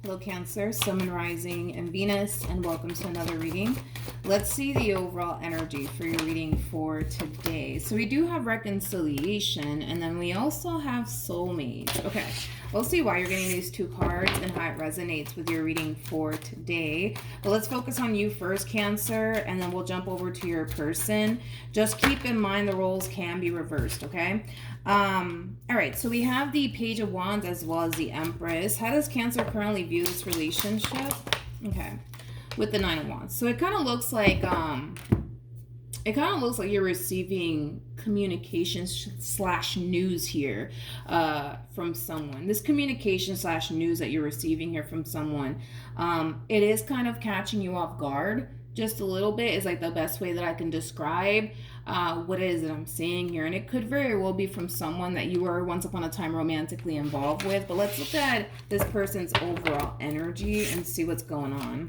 Hello Cancer, Sun and Rising and Venus, and welcome to another reading. Let's see the overall energy for your reading for today. So we do have reconciliation, and then we also have soulmates. Okay, we'll see why you're getting these two cards and how it resonates with your reading for today. But let's focus on you first, Cancer, and then we'll jump over to your person. Just keep in mind the roles can be reversed, okay? All right, so we have the Page of Wands as well as the Empress. How does Cancer currently view this relationship? Okay, with the Nine of Wands. So it kind of looks like you're receiving communication slash news here from someone. This communication slash news that you're receiving here from someone, it is kind of catching you off guard just a little bit, is like the best way that I can describe what it is that I'm seeing here. And it could very well be from someone that you were once upon a time romantically involved with. But let's look at this person's overall energy and see what's going on.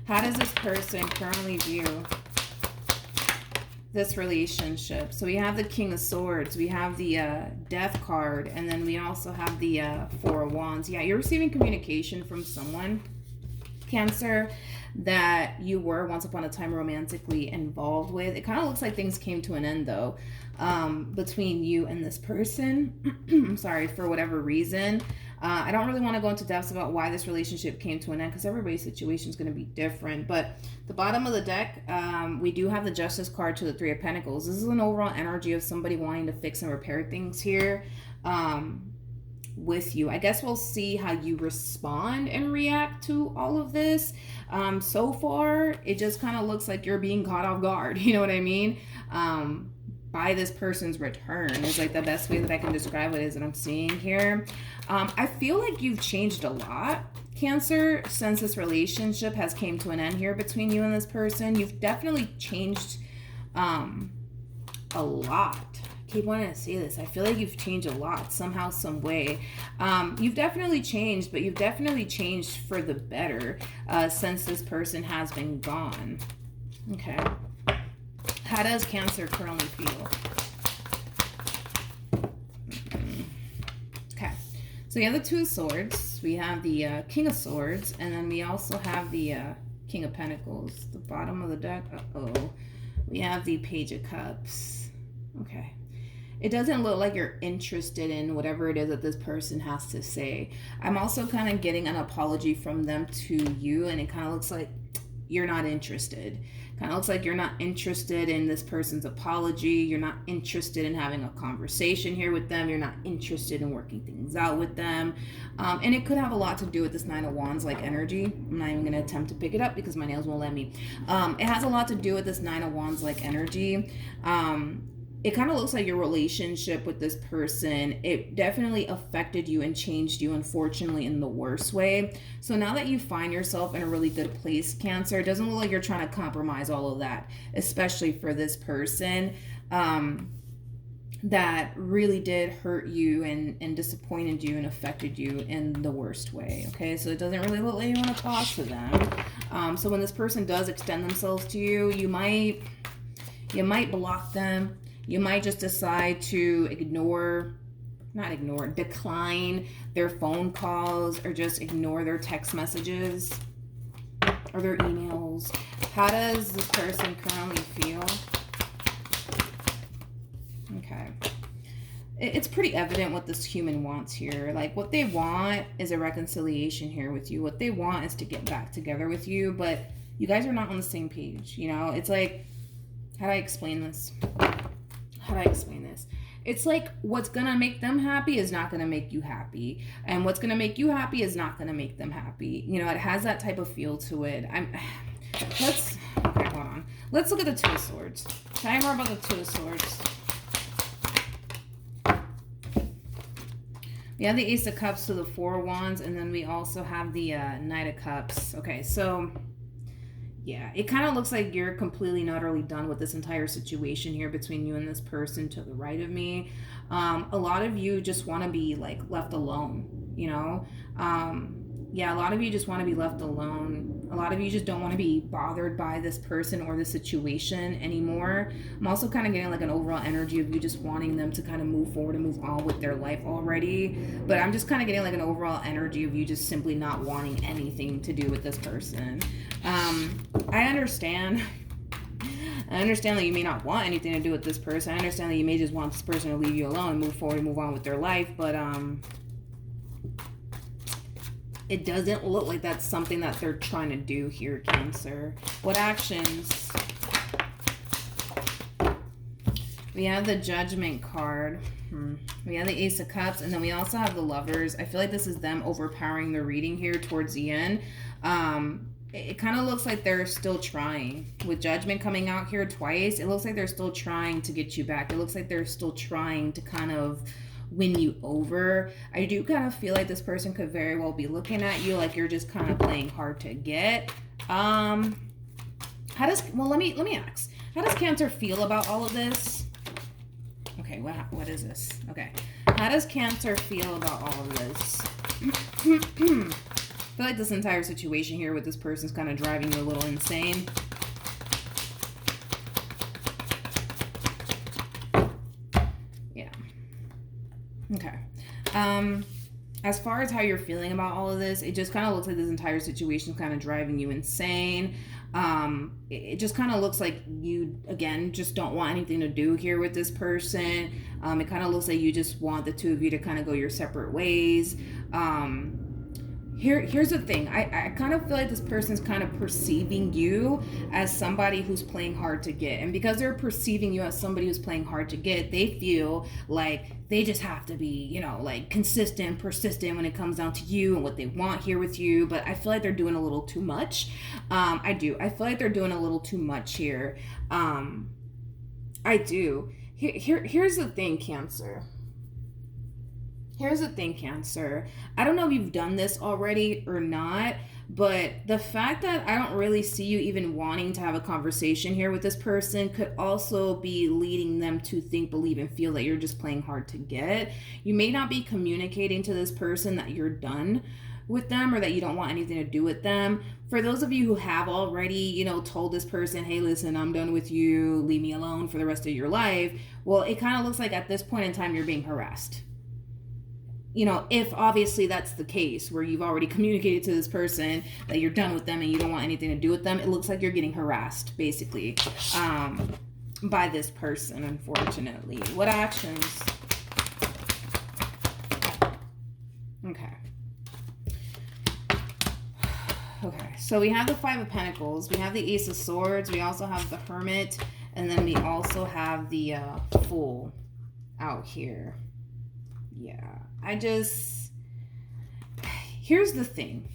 How does this person currently view this relationship? So we have the King of Swords, we have the Death card, and then we also have the Four of Wands. Yeah, you're receiving communication from someone, Cancer, that you were once upon a time romantically involved with. It kind of looks like things came to an end though, between you and this person. I'm sorry, for whatever reason. I don't really want to go into depths about why this relationship came to an end because everybody's situation is going to be different. But the bottom of the deck, we do have the Justice card to the Three of Pentacles. This is an overall energy of somebody wanting to fix and repair things here with you. I guess we'll see how you respond and react to all of this. So far, it just kind of looks like you're being caught off guard. You know what I mean? By this person's return is like the best way that I can describe what it is that I'm seeing here. I feel like you've changed a lot, Cancer, since this relationship has came to an end here between you and this person. You've definitely changed a lot. I keep wanting to say this. I feel like you've changed a lot somehow, some way. You've definitely changed, but you've definitely changed for the better since this person has been gone. Okay. How does Cancer currently feel? Okay. So we have the Two of Swords. We have the King of Swords. And then we also have the King of Pentacles. The bottom of the deck. Uh-oh. We have the Page of Cups. Okay. It doesn't look like you're interested in whatever it is that this person has to say. I'm also kind of getting an apology from them to you, and it kind of looks like you're not interested. Kind of looks like you're not interested in this person's apology. You're not interested in having a conversation here with them. You're not interested in working things out with them. And it could have a lot to do with this Nine of Wands like energy. I'm not even going to attempt to pick it up because my nails won't let me. It has a lot to do with this Nine of Wands like energy. It kind of looks like your relationship with this person, it definitely affected you and changed you, unfortunately, in the worst way. So now that you find yourself in a really good place, Cancer, it doesn't look like you're trying to compromise all of that, especially for this person that really did hurt you and disappointed you and affected you in the worst way. Okay, so it doesn't really look like you want to talk to them. So when this person does extend themselves to you, you might block them. You might just decide to decline their phone calls or just ignore their text messages or their emails. How does this person currently feel? Okay. It's pretty evident what this human wants here. Like, what they want is a reconciliation here with you. What they want is to get back together with you, but you guys are not on the same page, you know? It's like, how do I explain this? It's like what's gonna make them happy is not gonna make you happy, and what's gonna make you happy is not gonna make them happy. You know, it has that type of feel to it. Okay, hold on. Let's look at the Two of Swords. Tell me more about the Two of Swords. We have the Ace of Cups to the Four of Wands, and then we also have the Knight of Cups. Okay, so yeah, it kind of looks like you're completely and utterly done with this entire situation here between you and this person to the right of me. A lot of you just want to be like left alone, you know? Yeah, a lot of you just want to be left alone. A lot of you just don't want to be bothered by this person or the situation anymore. I'm also kind of getting like an overall energy of you just wanting them to kind of move forward and move on with their life already. But I'm just kind of getting like an overall energy of you just simply not wanting anything to do with this person. I understand. I understand that you may not want anything to do with this person. I understand that you may just want this person to leave you alone and move forward and move on with their life. But it doesn't look like that's something that they're trying to do here, Cancer. What actions? We have the Judgment card. We have the Ace of Cups, and then we also have the Lovers. I feel like this is them overpowering the reading here towards the end. It kind of looks like they're still trying. With Judgment coming out here twice, it looks like they're still trying to get you back. It looks like they're still trying to kind of win you over. I do kind of feel like this person could very well be looking at you like you're just kind of playing hard to get. Let me ask. How does Cancer feel about all of this? Okay, what is this? Okay. How does Cancer feel about all of this? I feel like this entire situation here with this person's kind of driving you a little insane. Yeah. Okay. As far as how you're feeling about all of this, it just kind of looks like this entire situation is kind of driving you insane. It just kind of looks like you, again, just don't want anything to do here with this person. It kind of looks like you just want the two of you to kind of go your separate ways. Here's the thing. I kind of feel like this person's kind of perceiving you as somebody who's playing hard to get. And because they're perceiving you as somebody who's playing hard to get, they feel like they just have to be, you know, like consistent, persistent when it comes down to you and what they want here with you. But I feel like they're doing a little too much. I do. I feel like they're doing a little too much here. I do. Here's the thing, Cancer. Here's the thing, Cancer. I don't know if you've done this already or not, but the fact that I don't really see you even wanting to have a conversation here with this person could also be leading them to think, believe, and feel that you're just playing hard to get. You may not be communicating to this person that you're done with them or that you don't want anything to do with them. For those of you who have already, you know, told this person, hey, listen, I'm done with you, leave me alone for the rest of your life. Well, it kind of looks like at this point in time, you're being harassed. You know, if obviously that's the case where you've already communicated to this person that you're done with them and you don't want anything to do with them, it looks like you're getting harassed, basically, by this person, unfortunately. What actions? Okay. Okay, so we have the Five of Pentacles. We have the Ace of Swords. We also have the Hermit. And then we also have the Fool out here. Yeah. Here's the thing.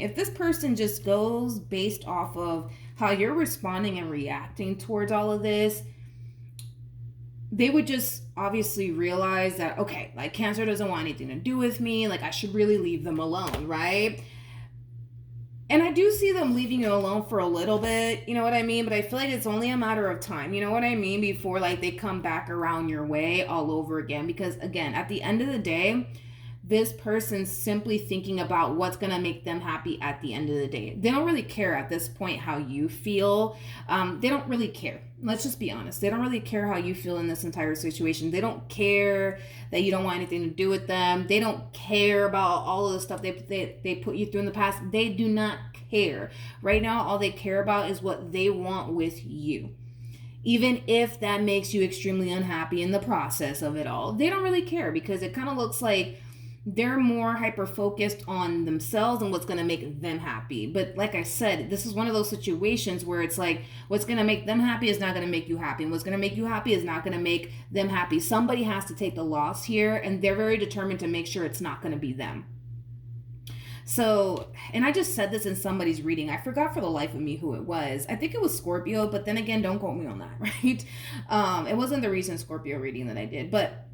If this person just goes based off of how you're responding and reacting towards all of this, they would just obviously realize that, okay, like Cancer doesn't want anything to do with me. Like I should really leave them alone, right? And I do see them leaving you alone for a little bit, you know what I mean? But I feel like it's only a matter of time, you know what I mean? Before like they come back around your way all over again. Because again, at the end of the day, this person's simply thinking about what's going to make them happy at the end of the day. They don't really care at this point how you feel. They don't really care. Let's just be honest. They don't really care how you feel in this entire situation. They don't care that you don't want anything to do with them. They don't care about all of the stuff they put you through in the past. They do not care. Right now, all they care about is what they want with you. Even if that makes you extremely unhappy in the process of it all. They don't really care because it kind of looks like they're more hyper-focused on themselves and what's going to make them happy. But like I said, this is one of those situations where it's like what's going to make them happy is not going to make you happy. And what's going to make you happy is not going to make them happy. Somebody has to take the loss here, and they're very determined to make sure it's not going to be them. So, and I just said this in somebody's reading. I forgot for the life of me who it was. I think it was Scorpio, but then again, don't quote me on that, right? It wasn't the recent Scorpio reading that I did, but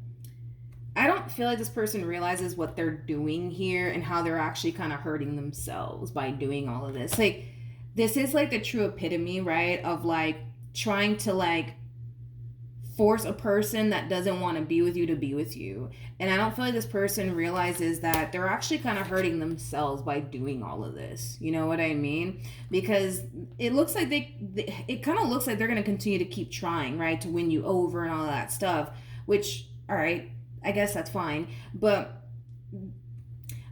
I don't feel like this person realizes what they're doing here and how they're actually kind of hurting themselves by doing all of this. Like, this is like the true epitome, right, of like trying to like force a person that doesn't want to be with you to be with you. And I don't feel like this person realizes that they're actually kind of hurting themselves by doing all of this. You know what I mean? Because it looks like it kind of looks like they're going to continue to keep trying, right? To win you over and all that stuff, which, all right, I guess that's fine. But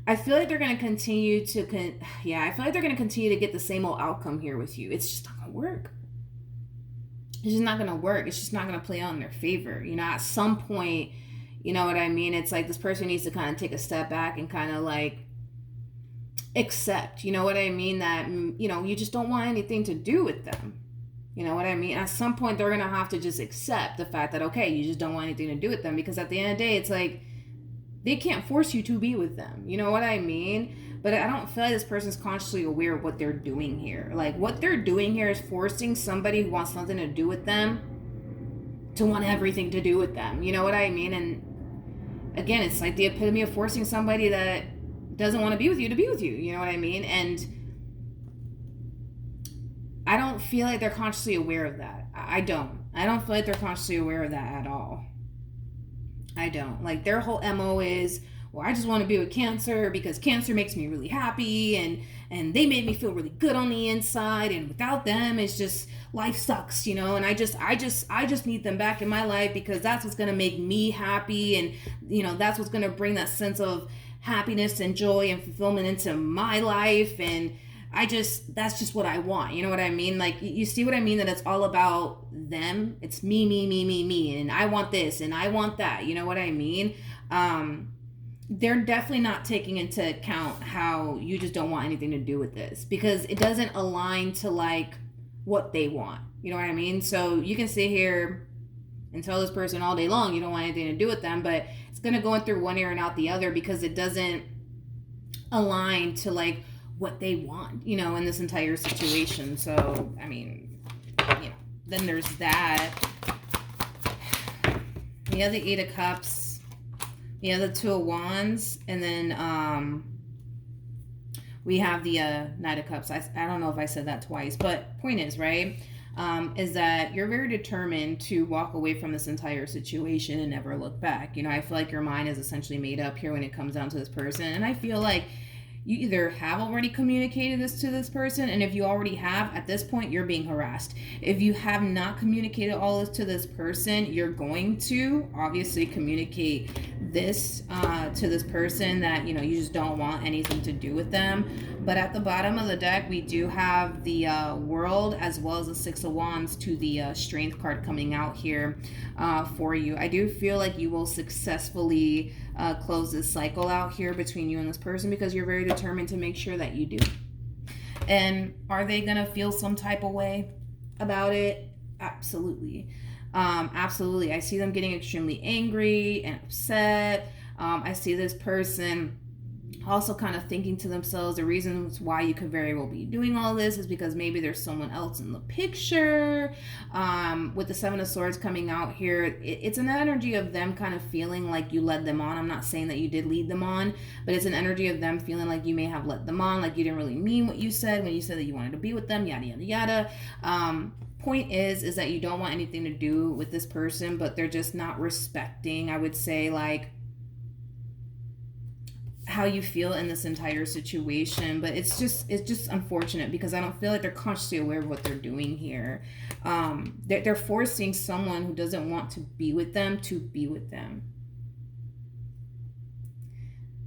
I feel like they're going to continue to, I feel like they're going to continue to get the same old outcome here with you. It's just not going to work. It's just not going to work. It's just not going to play out in their favor. You know, at some point, you know what I mean? It's like this person needs to kind of take a step back and kind of like accept, you know what I mean? That, you know, you just don't want anything to do with them. You know what I mean? At some point, they're going to have to just accept the fact that, okay, you just don't want anything to do with them. Because at the end of the day, it's like, they can't force you to be with them. You know what I mean? But I don't feel like this person's consciously aware of what they're doing here. Like, what they're doing here is forcing somebody who wants nothing to do with them to want everything to do with them. You know what I mean? And again, it's like the epitome of forcing somebody that doesn't want to be with you to be with you. You know what I mean? And I don't feel like they're consciously aware of that. I don't feel like they're consciously aware of that at all. I don't. Like, their whole MO is, well, I just want to be with Cancer because Cancer makes me really happy, and they made me feel really good on the inside, and without them, it's just, life sucks, you know, and I just need them back in my life because that's what's going to make me happy, and, you know, that's what's going to bring that sense of happiness and joy and fulfillment into my life, and that's just what I want. You know what I mean? Like, you see what I mean? That it's all about them. It's me, and I want this and I want that. You know what I mean? They're definitely not taking into account how you just don't want anything to do with this because it doesn't align to like what they want. You know what I mean? So you can sit here and tell this person all day long you don't want anything to do with them, but it's going to go in through one ear and out the other because it doesn't align to like what they want, you know, in this entire situation. So, I mean, you know, then there's that. We have the Eight of Cups. We have the Two of Wands. And then we have the Knight of Cups. I don't know if I said that twice, but point is, right, is that you're very determined to walk away from this entire situation and never look back. You know, I feel like your mind is essentially made up here when it comes down to this person. And I feel like you either have already communicated this to this person, and if you already have, at this point, you're being harassed. If you have not communicated all this to this person, you're going to obviously communicate this to this person that, you know, you just don't want anything to do with them. But at the bottom of the deck, we do have the World as well as the Six of Wands to the Strength card coming out here for you. I do feel like you will successfully close this cycle out here between you and this person because you're very determined to make sure that you do. And are they gonna feel some type of way about it? Absolutely. Absolutely. I see them getting extremely angry and upset. I see this person also kind of thinking to themselves the reasons why you could very well be doing all this is because maybe there's someone else in the picture. With the Seven of Swords coming out here, it's an energy of them kind of feeling like you led them on. I'm not saying that you did lead them on, but it's an energy of them feeling like you may have led them on, like you didn't really mean what you said when you said that you wanted to be with them, yada, yada, yada. Point is that you don't want anything to do with this person, but they're just not respecting, I would say, like, how you feel in this entire situation. But it's just unfortunate because I don't feel like they're consciously aware of what they're doing here. They're forcing someone who doesn't want to be with them to be with them.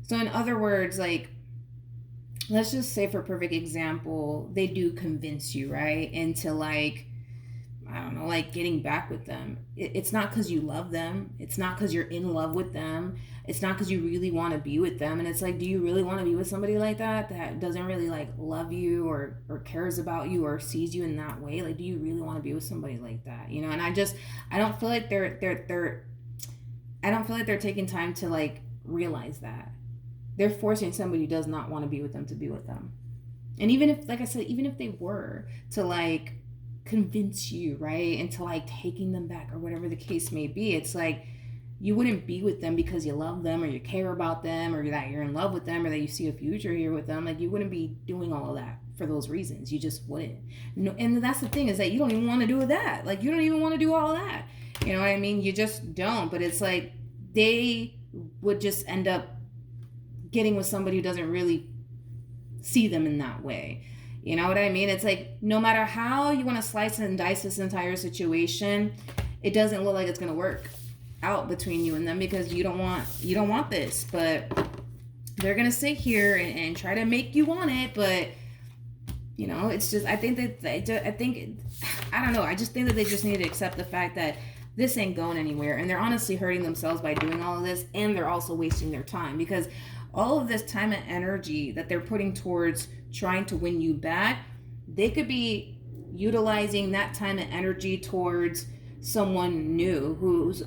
So in other words, like, let's just say for perfect example, they do convince you, right, into like, I don't know, like getting back with them. It's not because you love them. It's not because you're in love with them. It's not because you really want to be with them. And it's like, do you really want to be with somebody like that doesn't really like love you or cares about you or sees you in that way? Like, do you really want to be with somebody like that? You know, and I don't feel like they're I don't feel like they're taking time to like realize that. They're forcing somebody who does not want to be with them to be with them. And even if, like I said, even if they were to like convince you, right, into like taking them back or whatever the case may be, it's like you wouldn't be with them because you love them or you care about them or that you're in love with them or that you see a future here with them. Like, you wouldn't be doing all of that for those reasons. You just wouldn't. No, and that's the thing, is that you don't even want to do that. Like, you don't even want to do all that. You know what I mean? You just don't. But it's like they would just end up getting with somebody who doesn't really see them in that way. You know what I mean? It's like no matter how you want to slice and dice this entire situation, it doesn't look like it's going to work out between you and them, because you don't want this. But they're going to sit here and try to make you want it. But you know, it's just, I don't know. I just think that they just need to accept the fact that this ain't going anywhere. And they're honestly hurting themselves by doing all of this. And they're also wasting their time, because all of this time and energy that they're putting towards trying to win you back, they could be utilizing that time and energy towards someone new who's,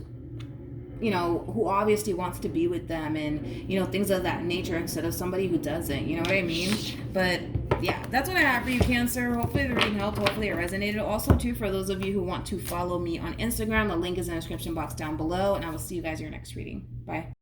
you know, who obviously wants to be with them, and, you know, things of that nature, instead of somebody who doesn't. You know what I mean? But yeah, that's what I have for you, Cancer. Hopefully the reading helped. Hopefully it resonated. Also, too, for those of you who want to follow me on Instagram, the link is in the description box down below, and I will see you guys in your next reading. Bye.